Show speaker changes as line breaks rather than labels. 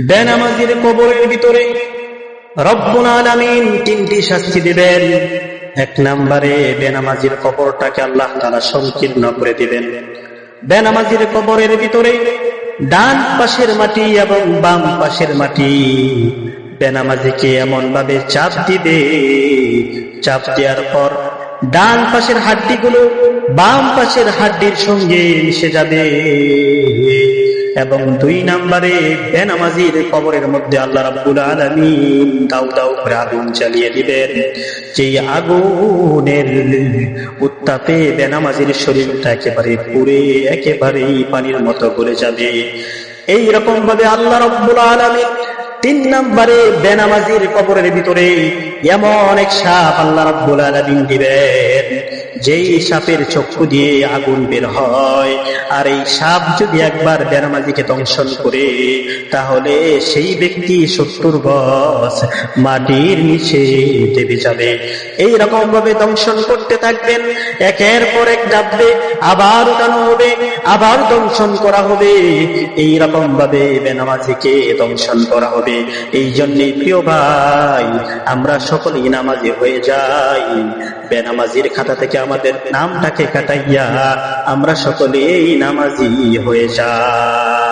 বেনামাজির কবরের ভিতরে রব্বুল আলামিন তিনটি শাস্তি দিবেন। এক নম্বরে বেনামাজির কবরটাকে আল্লাহ তাআলা সংকীর্ণ করে দিবেন। বেনামাজির কবরের ভিতরে ডান পাশের মাটি এবং বাম পাশের মাটি বেনামাজিকে এমন ভাবে চাপ দিবে, চাপ দেওয়ার পর ডান পাশের হাড্ডিগুলো বাম পাশের হাড্ডির সঙ্গে মিশে যাবে। এবং দুই নম্বরে বেনামাজির কবরের মধ্যে আল্লাহ রাব্বুল আলামিন দাউ দাউ করে আগুন জ্বালিয়ে দিবেন। যেই আগুনের উত্তাপে বেনামাজির শরীরটা একেবারে পুড়ে একেবারেই পানির মতো গলে যাবে। এই রকম ভাবে আল্লাহ রাব্বুল আলামিন তিন নম্বরে বেনামাজির কবরের ভিতরে এমন এক সাপ আল্লাহ রাব্বুল আলামিন দিবেন, যেই সাপের চক্ষু দিয়ে আগুন বের হয়। আর এই সাপ যদি একবার বেনামাজিকে দংশন করে, তাহলে সেই ব্যক্তি 70 গজ মাটির নিচে দেবে যাবে। এই রকম ভাবে দংশন করতে থাকবেন। একের পর এক ডাববে, আবার উঠানো হবে, আবার দংশন করা হবে। এই রকম ভাবে বেনামাজিকে দংশন করা হবে। এই জন্যে প্রিয় ভাই, আমরা সকলেই নামাজি হয়ে যাই। বেনামাজির খাতা থেকে আমাদের নামটাকে কাটাইয়া আমরা সকলেই নামাজি হয়ে যাই।